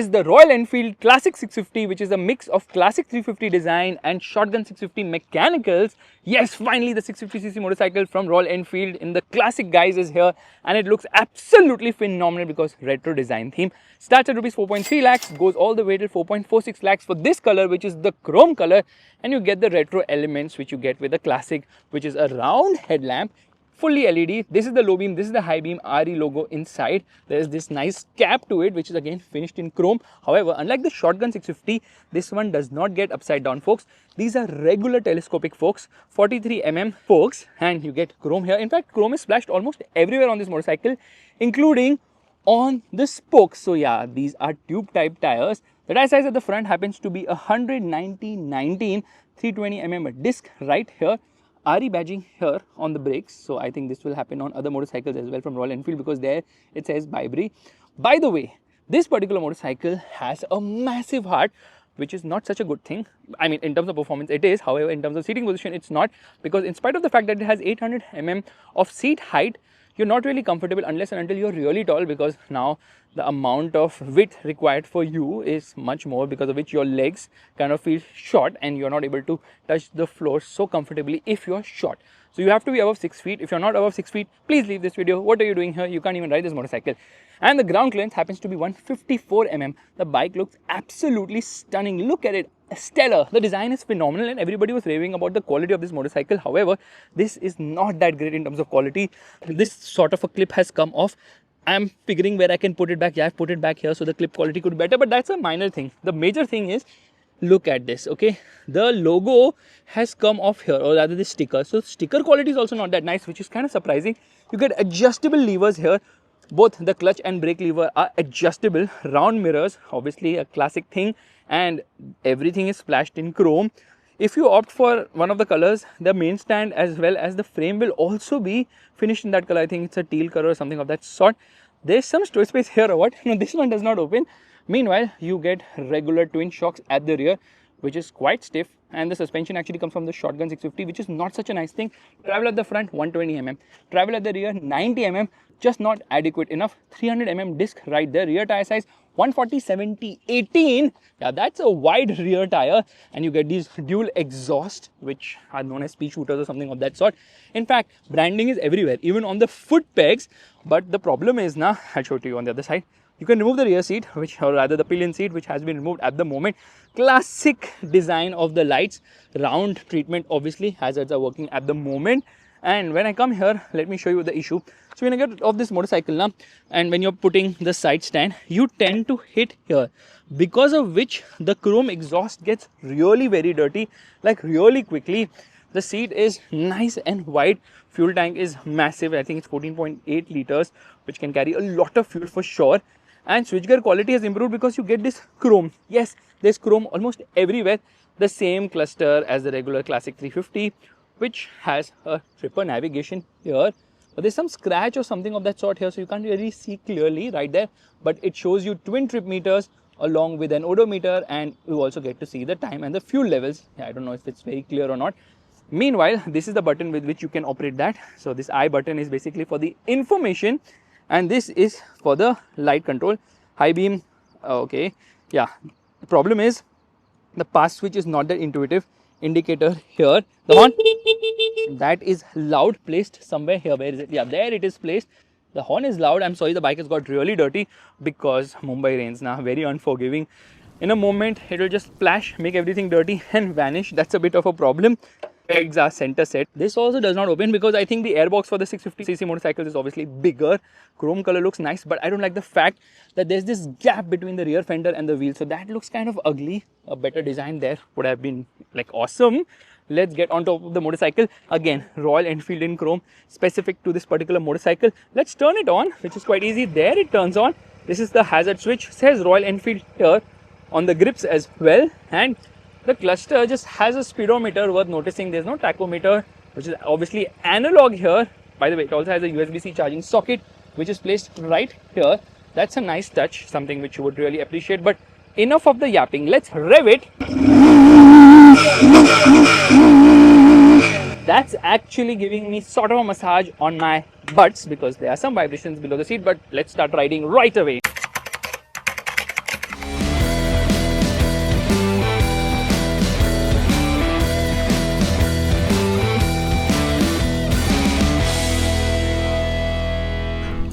is the Royal Enfield Classic 650, which is a mix of classic 350 design and shotgun 650 mechanicals. Yes, finally the 650cc motorcycle from Royal Enfield in the classic guise is here, and it looks absolutely phenomenal because retro design theme. Starts at rupees 4.3 lakhs, goes all the way till 4.46 lakhs for this color, which is the chrome color, and you get the retro elements which you get with the classic, which is a round headlamp, fully LED. This is the low beam, this is the high beam RE logo inside. There is this nice cap to it, which is again finished in chrome. However, unlike the shotgun 650, this one does not get upside down forks. These are regular telescopic forks, 43mm forks, and you get chrome here. In fact, chrome is splashed almost everywhere on this motorcycle, including on the spokes. So yeah, these are tube type tires. The tire size at the front happens to be a 190/19 320mm disc right here. RE badging here on the brakes, so I think this will happen on other motorcycles as well from Royal Enfield, because there it says Bybri. By the way, this particular motorcycle has a massive heart, which is not such a good thing. I mean, in terms of performance it is, however in terms of seating position it's not, because in spite of the fact that it has 800mm of seat height, you're not really comfortable unless and until you're really tall, because now the amount of width required for you is much more, because of which your legs kind of feel short and you're not able to touch the floor so comfortably if you're short. So you have to be above 6 feet. If you're not above 6 feet, please leave this video. What are you doing here? You can't even ride this motorcycle. And the ground clearance happens to be 154mm. The bike looks absolutely stunning. Look at it. Stellar. The design is phenomenal and everybody was raving about the quality of this motorcycle. However, this is not that great in terms of quality. This sort of a clip has come off. I'm figuring where I can put it back. Yeah, I've put it back here, so the clip quality could be better, but that's a minor thing. The major thing is, look at this, okay? The logo has come off here, or rather the sticker. So sticker quality is also not that nice, which is kind of surprising. You get adjustable levers here. Both the clutch and brake lever are adjustable. Round mirrors, obviously a classic thing, and everything is splashed in chrome. If you opt for one of the colors, the main stand as well as the frame will also be finished in that color. I think it's a teal color or something of that sort. There's some storage space here or what? No, this one does not open. Meanwhile, you get regular twin shocks at the rear, which is quite stiff, and the suspension actually comes from the shotgun 650, which is not such a nice thing. Travel at the front 120mm, travel at the rear 90mm, just not adequate enough. 300mm disc right there. Rear tire size 140/70/18. Yeah, that's a wide rear tire, and you get these dual exhaust, which are known as speed shooters or something of that sort. In fact, branding is everywhere, even on the foot pegs. But the problem is now, I'll show it to you on the other side. You can remove the rear seat, or rather the pillion seat, which has been removed at the moment. Classic design of the lights, round treatment, obviously hazards are working at the moment. And when I come here, let me show you the issue. So when I get off this motorcycle now, and when you're putting the side stand, you tend to hit here, because of which the chrome exhaust gets really very dirty, like really quickly. The seat is nice and wide. Fuel tank is massive. I think it's 14.8 liters, which can carry a lot of fuel for sure. And switchgear quality has improved because you get this chrome. Yes, there's chrome almost everywhere. The same cluster as the regular classic 350, which has a tripper navigation here. But there's some scratch or something of that sort here, so you can't really see clearly right there. But it shows you twin trip meters along with an odometer, and you also get to see the time and the fuel levels. Yeah, I don't know if it's very clear or not. Meanwhile, this is the button with which you can operate that. So this I button is basically for the information, and this is for the light control. High beam, okay, yeah. The problem is the pass switch is not that intuitive. Indicator here, the horn, that is loud, placed somewhere here. Where is it? Yeah, there it is placed. The horn is loud. I'm sorry, the bike has got really dirty because Mumbai rains now, very unforgiving. In a moment, it will just splash, make everything dirty and vanish. That's a bit of a problem. Pegs are center set. This also does not open because I think the airbox for the 650cc motorcycles is obviously bigger. Chrome color looks nice, but I don't like the fact that there's this gap between the rear fender and the wheel. So that looks kind of ugly. A better design there would have been like awesome. Let's get on top of the motorcycle. Again, Royal Enfield in chrome, specific to this particular motorcycle. Let's turn it on, which is quite easy. There it turns on. This is the hazard switch. It says Royal Enfield here on the grips as well. And the cluster just has a speedometer worth noticing. There's no tachometer, which is obviously analog here. By the way, it also has a USB-C charging socket, which is placed right here. That's a nice touch, something which you would really appreciate. But enough of the yapping. Let's rev it. That's actually giving me sort of a massage on my butts because there are some vibrations below the seat. But let's start riding right away.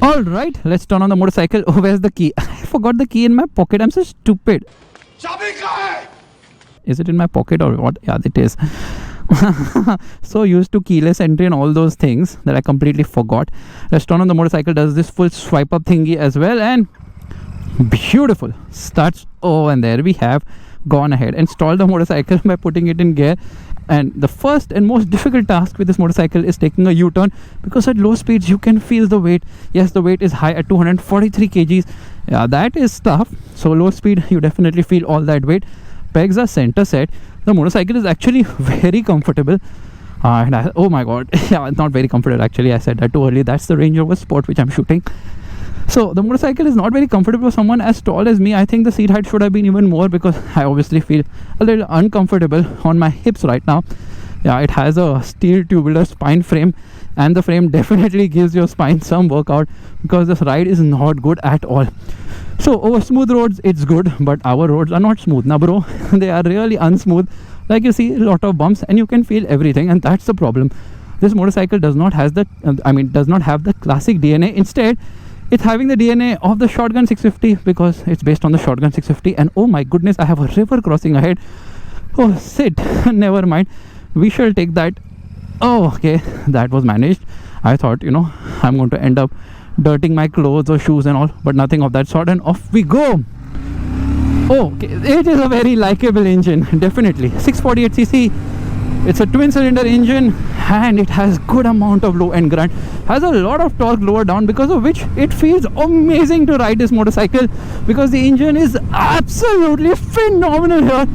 Alright, let's turn on the motorcycle. Oh, where's the key? I forgot the key in my pocket. I'm so stupid. Is it in my pocket or what? Yeah, it is. So used to keyless entry and all those things that I completely forgot. Let's turn on the motorcycle. Does this full swipe up thingy as well, and beautiful starts. Oh, and there we have gone ahead, installed the motorcycle by putting it in gear. And the first and most difficult task with this motorcycle is taking a U-turn, because at low speeds you can feel the weight. Yes, the weight is high at 243 kgs. Yeah, that is tough. So low speed you definitely feel all that weight. Pegs are center set. The motorcycle is actually very comfortable. And oh my god, yeah, it's not very comfortable actually. I said that too early. That's the Range Rover Sport which I'm shooting. So the motorcycle is not very comfortable for someone as tall as me. I think the seat height should have been even more, because I obviously feel a little uncomfortable on my hips right now. Yeah, it has a steel tubular spine frame, and the frame definitely gives your spine some workout, because this ride is not good at all. So over smooth roads it's good, but our roads are not smooth now, bro. They are really unsmooth. Like you see, a lot of bumps and you can feel everything, and that's the problem. This motorcycle does not have the classic DNA. Instead, it's having the DNA of the Shotgun 650, because it's based on the Shotgun 650. And oh my goodness, I have a river crossing ahead. Oh shit. Never mind, we shall take that. Oh, okay, that was managed. I thought, I'm going to end up dirting my clothes or shoes and all, but nothing of that sort, and off we go. Oh, okay. It is a very likable engine, definitely. 648cc. It's a twin cylinder engine, and it has good amount of low end grunt, has a lot of torque lower down, because of which it feels amazing to ride this motorcycle, because the engine is absolutely phenomenal here.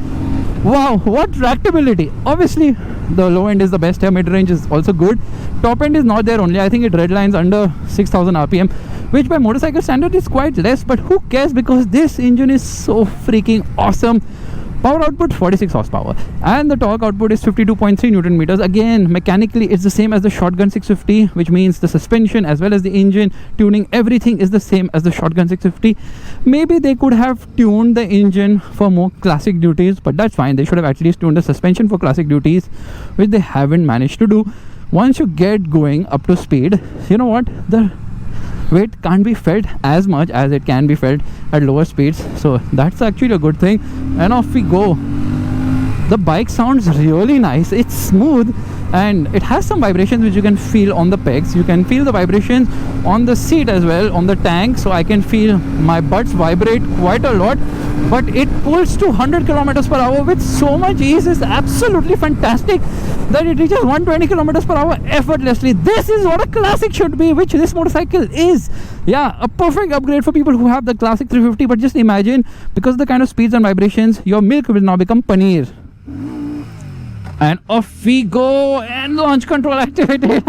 Wow, what tractability. Obviously the low end is the best here, mid range is also good, top end is not there only. I think it redlines under 6000 rpm, which by motorcycle standard is quite less, but who cares, because this engine is so freaking awesome. Power output 46 horsepower, and the torque output is 52.3 newton meters. Again, mechanically it's the same as the Shotgun 650, which means the suspension as well as the engine tuning, everything is the same as the Shotgun 650. Maybe they could have tuned the engine for more classic duties, but that's fine. They should have at least tuned the suspension for classic duties, which they haven't managed to do. Once you get going up to speed, you know what, the weight can't be felt as much as it can be felt at lower speeds, so that's actually a good thing. And off we go. The bike sounds really nice. It's smooth, and it has some vibrations which you can feel on the pegs. You can feel the vibrations on the seat as well, on the tank, so I can feel my butts vibrate quite a lot. But it pulls to 100 kilometers per hour with so much ease. Is absolutely fantastic that it reaches 120 kilometers per hour effortlessly. This is what a classic should be, which this motorcycle is. Yeah, a perfect upgrade for people who have the classic 350. But just imagine, because of the kind of speeds and vibrations, your milk will now become paneer. And off we go, and launch control activated.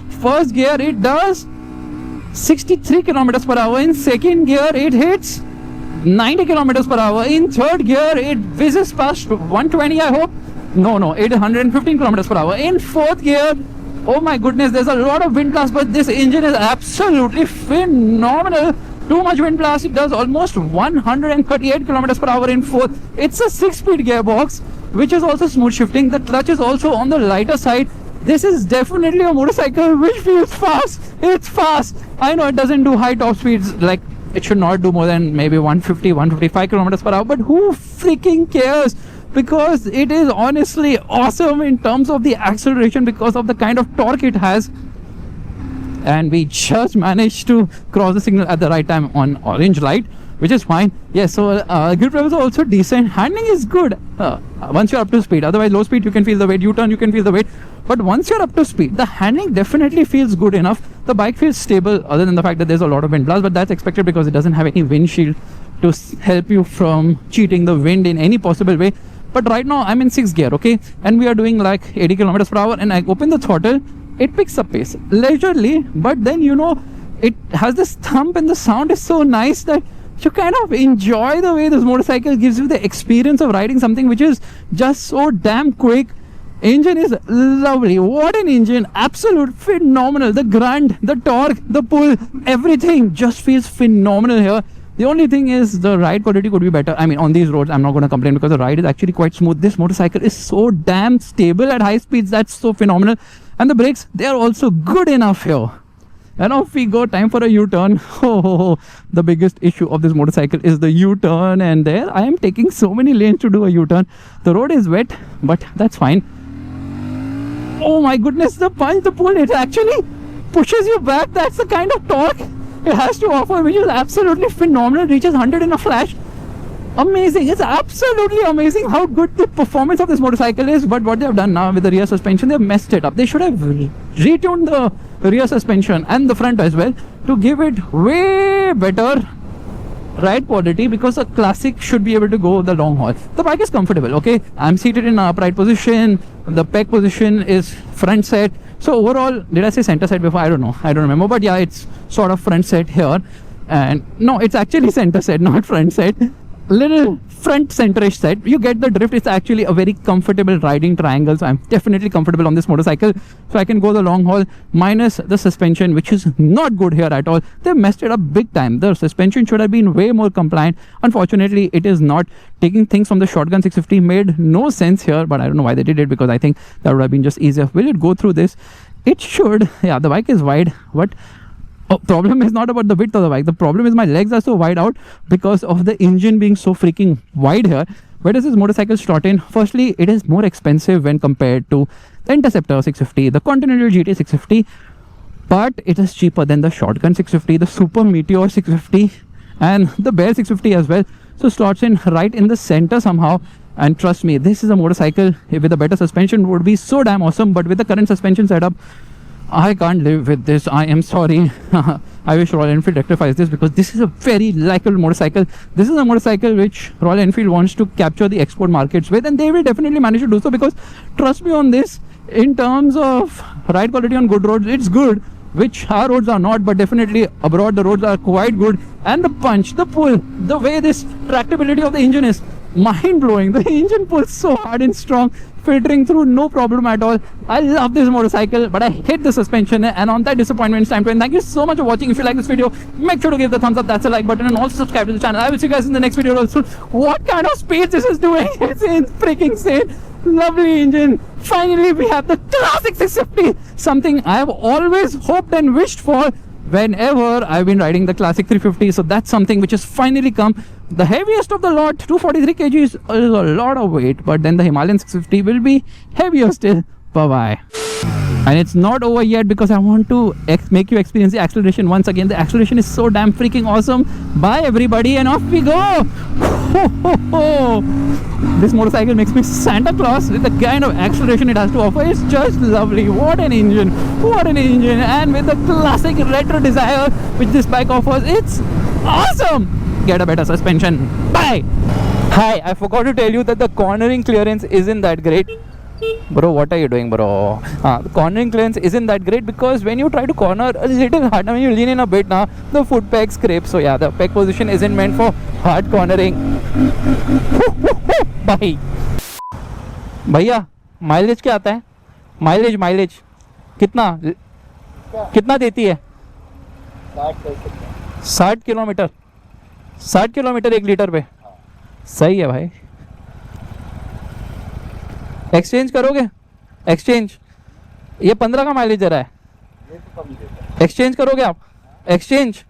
First gear it does 63 kilometers per hour. In second gear it hits 90 kilometers per hour. In third gear it whizzes past 120, I hope. No, it is 115 kilometers per hour. In fourth gear, oh my goodness, there's a lot of wind blast, but this engine is absolutely phenomenal. Too much wind blast. It does almost 138 kilometers per hour in fourth. It's a 6-speed gearbox, which is also smooth shifting. The clutch is also on the lighter side. This is definitely a motorcycle which feels fast. It's fast. I know it doesn't do high top speeds, like it should not do more than maybe 150, 155 kilometers per hour, but who freaking cares? Because it is honestly awesome in terms of the acceleration, because of the kind of torque it has. And we just managed to cross the signal at the right time on orange light, which is fine. Yes, so grip levels are also decent. Handling is good once you're up to speed. Otherwise, low speed you can feel the weight, U-turn you can feel the weight. But once you're up to speed, the handling definitely feels good enough. The bike feels stable, other than the fact that there's a lot of wind blast, but that's expected because it doesn't have any windshield to help you from cheating the wind in any possible way. But right now I'm in 6th gear, okay, and we are doing like 80 kilometers per hour, and I open the throttle. It picks up pace leisurely, but then it has this thump, and the sound is so nice that you kind of enjoy the way this motorcycle gives you the experience of riding something which is just so damn quick. Engine is lovely. What an engine. Absolute phenomenal. The grunt, the torque, the pull, everything just feels phenomenal here. The only thing is the ride quality could be better. I mean, on these roads I'm not going to complain, because the ride is actually quite smooth. This motorcycle is so damn stable at high speeds. That's so phenomenal. And the brakes, they are also good enough here. and off we go. Time for a U-turn. The biggest issue of this motorcycle is the U-turn, and there I am taking so many lanes to do a U-turn. The road is wet, but that's fine. Oh my goodness, the punch, the pull, it actually pushes you back. That's the kind of torque it has to offer, which is absolutely phenomenal. Reaches 100 in a flash. Amazing. It's absolutely amazing how good the performance of this motorcycle is. But what they have done now with the rear suspension, they've messed it up. They should have retuned the rear suspension and the front as well to give it way better ride quality, because a classic should be able to go the long haul. The bike is comfortable, okay? I'm seated in an upright position. The peg position is front set. So overall, did I say center set before? I don't know. I don't remember. But yeah, it's sort of front set here. And no, it's actually center set, not front set. Little front centerish set. You get the drift. It's actually a very comfortable riding triangle, so I'm definitely comfortable on this motorcycle, so I can go the long haul, minus the suspension, which is not good here at all. They messed it up big time. The suspension should have been way more compliant. Unfortunately, it is not. Taking things from the Shotgun 650 made no sense here, but I don't know why they did it, because I think that would have been just easier. Will it go through this? It should. Yeah, the bike is wide, but problem is not about the width of the bike. The problem is my legs are so wide out because of the engine being so freaking wide here. Where does this motorcycle slot in? Firstly, it is more expensive when compared to the Interceptor 650, the Continental GT 650, but it is cheaper than the Shotgun 650, the Super Meteor 650, and the Bear 650 as well. So slots in right in the center somehow. And trust me, this is a motorcycle with a better suspension would be so damn awesome, but with the current suspension setup, I can't live with this. I am sorry. I wish Royal Enfield rectifies this, because this is a very likable motorcycle. This is a motorcycle which Royal Enfield wants to capture the export markets with, and they will definitely manage to do so, because trust me on this, in terms of ride quality on good roads, it's good, which our roads are not, but definitely abroad the roads are quite good. And the punch, the pull, the way this tractability of the engine is mind-blowing. The engine pulls so hard and strong, filtering through no problem at all. I love this motorcycle, but I hate the suspension, and on that disappointment it's time to end. Thank you so much for watching. If you like this video, make sure to give the thumbs up, that's a like button, and also subscribe to the channel. I will see you guys in the next video also. What kind of speed this is doing? It's freaking insane. Lovely engine. Finally we have the classic 650, something I have always hoped and wished for whenever I've been riding the classic 350. So that's something which has finally come. The heaviest of the lot, 243 kg is a lot of weight, but then the Himalayan 650 will be heavier still. Bye bye. And it's not over yet, because I want to make you experience the acceleration once again. The acceleration is so damn freaking awesome. Bye everybody, and off we go. This motorcycle makes me Santa Claus with the kind of acceleration it has to offer. It's just lovely. What an engine, what an engine. And with the classic retro desire which this bike offers, it's awesome. Get a better suspension. Bye. Hi, I forgot to tell you that the cornering clearance isn't that great. Bro, what are you doing, bro? The cornering clearance isn't that great, because when you try to corner a little hard, I mean, you lean in a bit now, the foot peg scrapes. So yeah, the peg position isn't meant for hard cornering. Bye. भैया, mileage क्या आता है? Mileage कितना देती है? 60 kilometre 1 litre पे. सही है भाई. एक्सचेंज करोगे? एक्सचेंज ये 15 का माइलेज दे रहा है. एक्सचेंज करोगे आप? एक्सचेंज?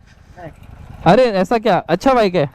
अरे ऐसा क्या? अच्छा बाइक है.